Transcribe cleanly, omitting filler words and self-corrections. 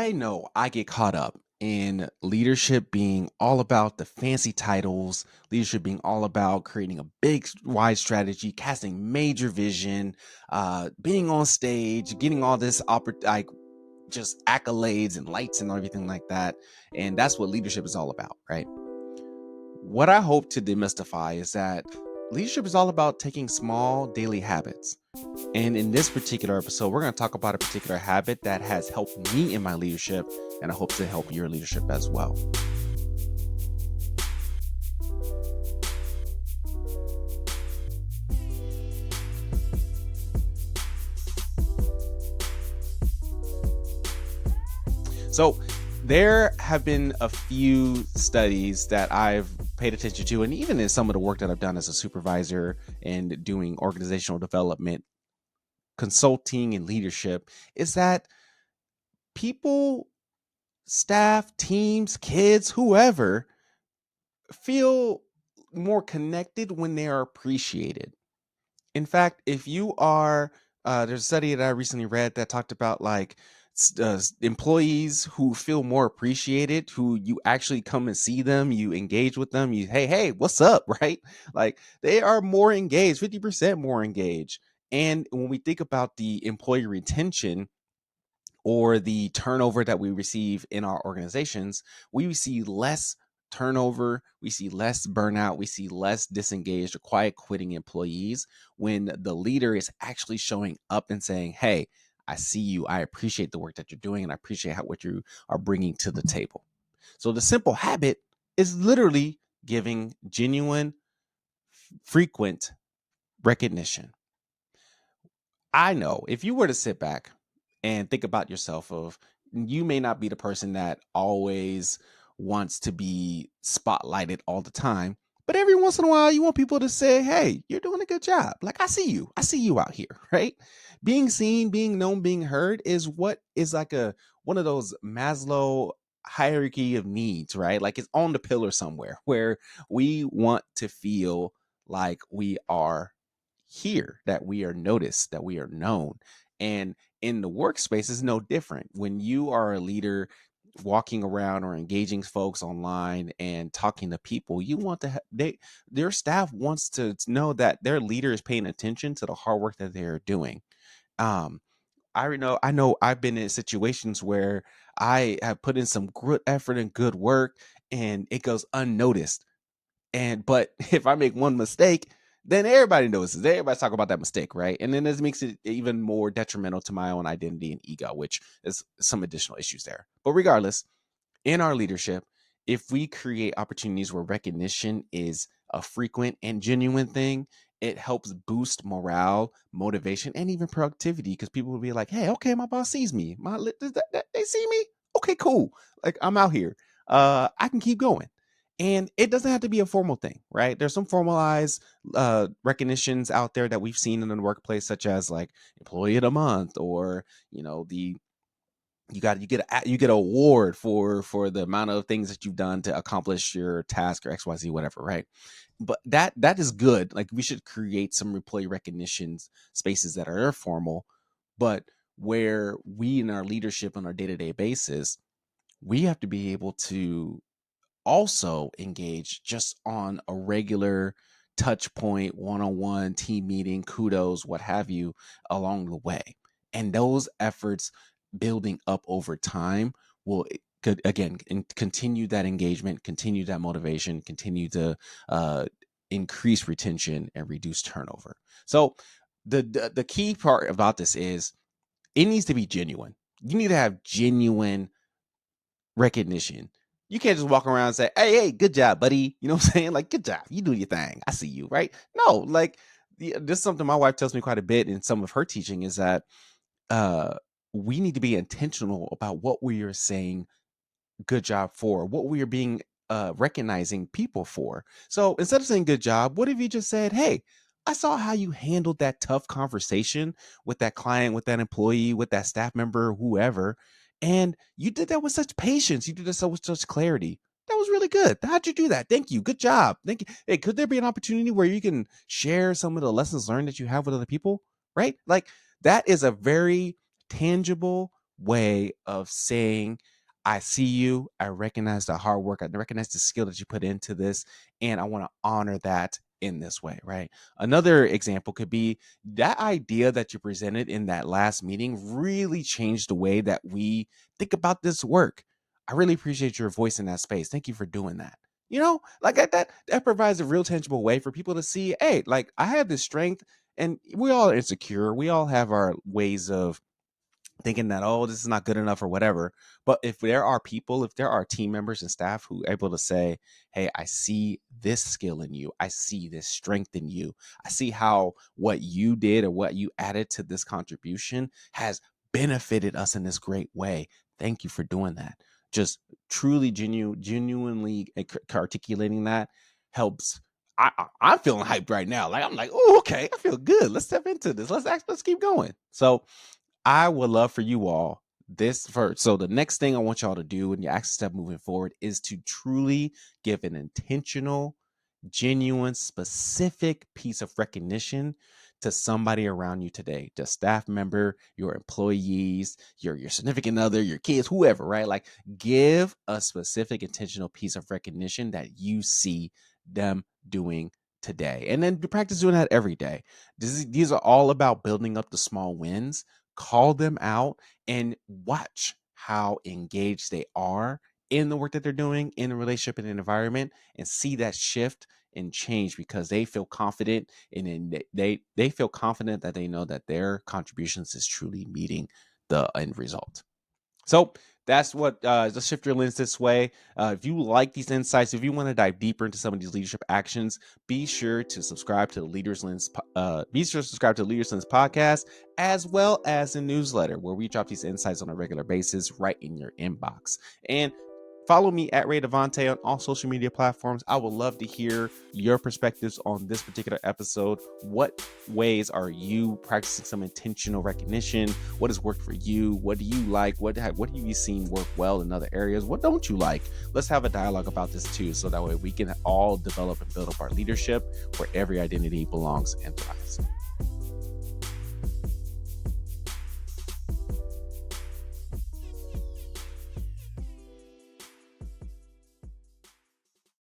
I know I get caught up in leadership being all about the fancy titles, leadership being all about creating a big, wide strategy, casting major vision, being on stage, getting all this like just accolades and lights and everything like that. And that's what leadership is all about, right? What I hope to demystify is that leadership is all about taking small daily habits. And in this particular episode, we're going to talk about a particular habit that has helped me in my leadership, and I hope to help your leadership as well. So, there have been a few studies that I've paid attention to, and even in some of the work that I've done as a supervisor and doing organizational development, consulting, and leadership, is that people, staff, teams, kids, whoever, feel more connected when they are appreciated. In fact, if you are, there's a study that I recently read that talked about like employees who feel more appreciated, who you actually come and see them, you engage with them, hey, what's up, right? Like they are more engaged, 50% more engaged. And when we think about the employee retention, or the turnover that we receive in our organizations, we see less turnover, we see less burnout, we see less disengaged or quiet quitting employees when the leader is actually showing up and saying, hey, I see you, I appreciate the work that you're doing, and I appreciate what you are bringing to the table. So the simple habit is literally giving genuine, frequent recognition. I know if you were to sit back and think about yourself, of you may not be the person that always wants to be spotlighted all the time, but every once in a while you want people to say, hey, you're doing a good job, like I see you out here, right? Being seen, being known, being heard is what is like a one of those Maslow hierarchy of needs, right? Like it's on the pillar somewhere where we want to feel like we are here, that we are noticed, that we are known. And in the workspace is no different. When you are a leader walking around or engaging folks online and talking to people, you want to their staff wants to know that their leader is paying attention to the hard work that they're doing. um I know I've been in situations where I have put in some good effort and good work and it goes unnoticed. And but if I make one mistake, then everybody notices. Everybody's talking about that mistake, right? And then this makes it even more detrimental to my own identity and ego, which is some additional issues there. But regardless, in our leadership, if we create opportunities where recognition is a frequent and genuine thing, it helps boost morale, motivation, and even productivity, because people will be like, hey, okay, my boss sees me. They see me. Okay, cool. Like I'm out here. I can keep going. And it doesn't have to be a formal thing, right? There's some formalized recognitions out there that we've seen in the workplace, such as like employee of the month, or the you get an award for the amount of things that you've done to accomplish your task, or XYZ, whatever, right? But that is good. Like we should create some employee recognition spaces that are informal, but where we in our leadership on our day-to-day basis, we have to be able to also engage just on a regular touch point, one-on-one team meeting, kudos, what have you, along the way. And those efforts building up over time will could again continue that engagement, continue that motivation, continue to uh, increase retention and reduce turnover. So the key part about this is it needs to be genuine. You need to have genuine recognition. You can't just walk around and say, hey, good job, buddy. You know what I'm saying? Like, good job. You do your thing. I see you, right? No, like this is something my wife tells me quite a bit in some of her teaching, is that uh we need to be intentional about what we are saying good job for, what we are being recognizing people for. So instead of saying good job, what if you just said, hey, I saw how you handled that tough conversation with that client, with that employee, with that staff member, whoever, and you did that with such patience, you did this with such clarity. That was really good. How'd you do that? Thank you. Good job. Thank you. Hey, could there be an opportunity where you can share some of the lessons learned that you have with other people? Right? Like that is a very tangible way of saying, I see you, I recognize the hard work, I recognize the skill that you put into this, and I want to honor that in this way, right? Another example could be that idea that you presented in that last meeting really changed the way that we think about this work. I really appreciate your voice in that space. Thank you for doing that. Like that provides a real tangible way for people to see, hey, like I have this strength, and we all are insecure. We all have our ways of thinking that, oh, this is not good enough or whatever. But if there are team members and staff who are able to say, hey, I see this skill in you, I see this strength in you, I see how what you did or what you added to this contribution has benefited us in this great way, thank you for doing that. Just truly genuinely articulating that helps. I'm feeling hyped right now. Like I'm like, oh, okay, I feel good. Let's step into this. Let's keep going. So I would love for you all this first. So the next thing I want y'all to do in your action step moving forward is to truly give an intentional, genuine, specific piece of recognition to somebody around you today, the staff member, your employees, your significant other, your kids, whoever, right? Like give a specific intentional piece of recognition that you see them doing today. And then practice doing that every day. These are all about building up the small wins. Call them out and watch how engaged they are in the work that they're doing in a relationship and an environment, and see that shift and change because they feel confident, and then they feel confident that they know that their contributions is truly meeting the end result. So that's what let's shift your lens this way. If you like these insights, if you want to dive deeper into some of these leadership actions, be sure to subscribe to the Leaders Lens. Be sure to subscribe to the Leaders Lens podcast, as well as a newsletter where we drop these insights on a regular basis right in your inbox. And follow me at Ray Devante on all social media platforms. I would love to hear your perspectives on this particular episode. What ways are you practicing some intentional recognition? What has worked for you? What do you like? What have you seen work well in other areas? What don't you like? Let's have a dialogue about this too, so that way we can all develop and build up our leadership where every identity belongs and thrives.